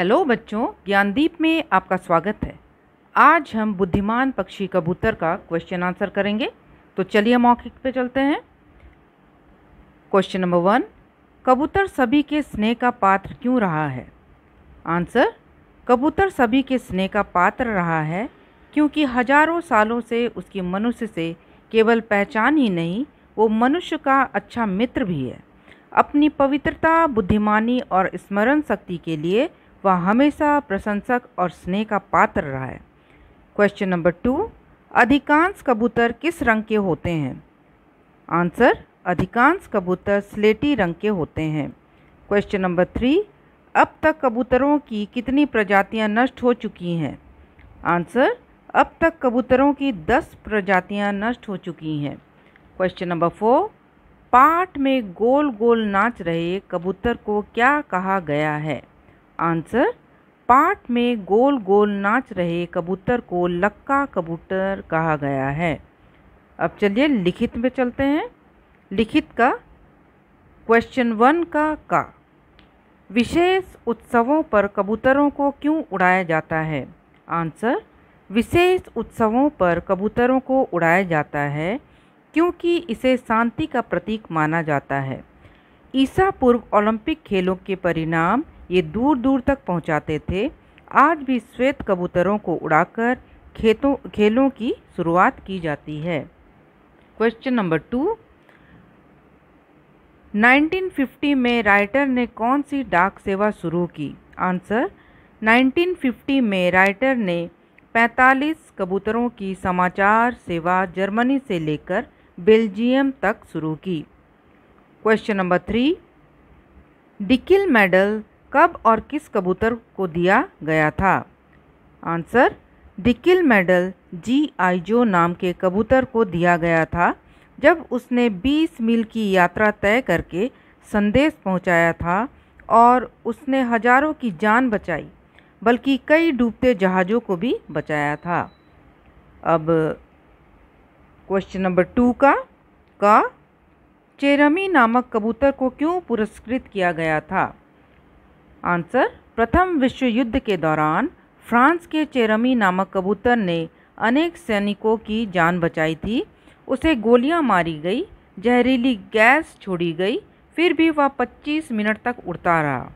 Hello बच्चों, ज्ञानदीप में आपका स्वागत है। आज हम बुद्धिमान पक्षी कबूतर का क्वेश्चन आंसर करेंगे। तो चलिए मौखिक पे चलते हैं। क्वेश्चन नंबर 1, कबूतर सभी के स्नेह का पात्र क्यों रहा है? आंसर, कबूतर सभी के स्नेह का पात्र रहा है क्योंकि हजारों सालों से उसकी मनुष्य से केवल पहचान ही नहीं, वो मनुष्य का अच्छा मित्र भी है। अपनी पवित्रता, बुद्धिमानी और स्मरण शक्ति के लिए वह हमेशा प्रशंसक और स्नेह का पात्र रहा है। क्वेश्चन नंबर 2, अधिकांश कबूतर किस रंग के होते हैं? आंसर, अधिकांश कबूतर स्लेटी रंग के होते हैं। क्वेश्चन नंबर 3, अब तक कबूतरों की कितनी प्रजातियां नष्ट हो चुकी हैं? आंसर, अब तक कबूतरों की 10 प्रजातियां नष्ट हो चुकी हैं। क्वेश्चन नंबर 4, पाठ में गोल गोल नाच रहे कबूतर को क्या कहा गया है? आंसर, पाठ में गोल गोल नाच रहे कबूतर को लक्का कबूतर कहा गया है। अब चलिए लिखित में चलते हैं। लिखित का क्वेश्चन 1 का विशेष उत्सवों पर कबूतरों को क्यों उड़ाया जाता है? आंसर, विशेष उत्सवों पर कबूतरों को उड़ाया जाता है क्योंकि इसे शांति का प्रतीक माना जाता है। ईसा पूर्व ओलंपिक खेलों के परिणाम ये दूर दूर तक पहुंचाते थे। आज भी श्वेत कबूतरों को उड़ाकर खेलों की शुरुआत की जाती है। क्वेश्चन नंबर 2, 1950 में राइटर ने कौन सी डाक सेवा शुरू की? आंसर, 1950 में राइटर ने 45 कबूतरों की समाचार सेवा जर्मनी से लेकर बेल्जियम तक शुरू की। क्वेश्चन नंबर 3, डिकिल मेडल कब और किस कबूतर को दिया गया था? Answer, Dickin medal GI. जो नाम के कबूतर को दिया गया था जब उसने 20 मील की यात्रा तय करके संदेश पहुंचाया था और उसने हजारों की जान बचाई, बल्कि कई डूबते जहाज़ों को भी बचाया था। अब क्वेश्चन नंबर 2 का चेरमी नामक कबूतर को क्यों पुरस्कृत किया गया था? आंसर, प्रथम विश्व युद्ध के दौरान फ्रांस के चेरमी नामक कबूतर ने अनेक सैनिकों की जान बचाई थी। उसे गोलियां मारी गई, जहरीली गैस छोड़ी गई, फिर भी वह 25 मिनट तक उड़ता रहा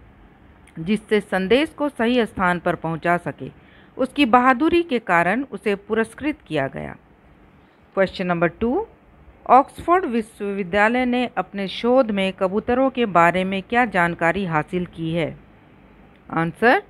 जिससे संदेश को सही स्थान पर पहुंचा सके। उसकी बहादुरी के कारण उसे पुरस्कृत किया गया। क्वेश्चन नंबर 2, ऑक्सफोर्ड विश्वविद्यालय ने अपने शोध में कबूतरों के बारे में क्या जानकारी हासिल की है? आंसर,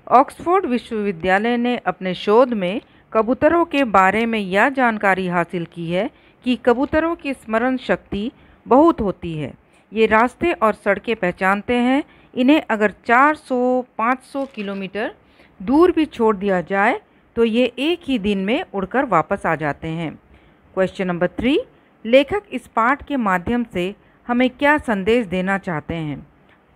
ऑक्सफोर्ड विश्वविद्यालय ने अपने शोध में कबूतरों के बारे में यह जानकारी हासिल की है कि कबूतरों की स्मरण शक्ति बहुत होती है। ये रास्ते और सड़कें पहचानते हैं। इन्हें अगर 400-500 किलोमीटर दूर भी छोड़ दिया जाए तो ये एक ही दिन में उड़कर वापस आ जाते हैं। क्वेश्चन नंबर 3, लेखक इस पाठ के माध्यम से हमें क्या संदेश देना चाहते हैं?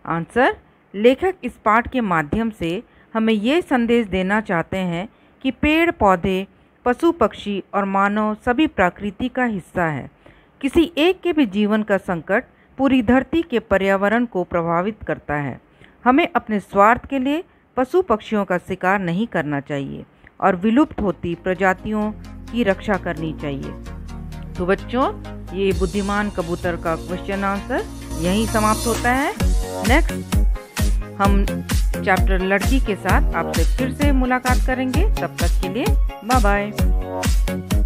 आंसर, लेखक इस पाठ के माध्यम से हमें ये संदेश देना चाहते हैं कि पेड़ पौधे, पशु पक्षी और मानव सभी प्रकृति का हिस्सा है। किसी एक के भी जीवन का संकट पूरी धरती के पर्यावरण को प्रभावित करता है। हमें अपने स्वार्थ के लिए पशु पक्षियों का शिकार नहीं करना चाहिए और विलुप्त होती प्रजातियों की रक्षा करनी चाहिए। तो बच्चों, ये बुद्धिमान कबूतर का क्वेश्चन आंसर यहीं समाप्त होता है। नेक्स्ट हम चैप्टर लड़की के साथ आपसे फिर से मुलाकात करेंगे। तब तक के लिए बाय बाय।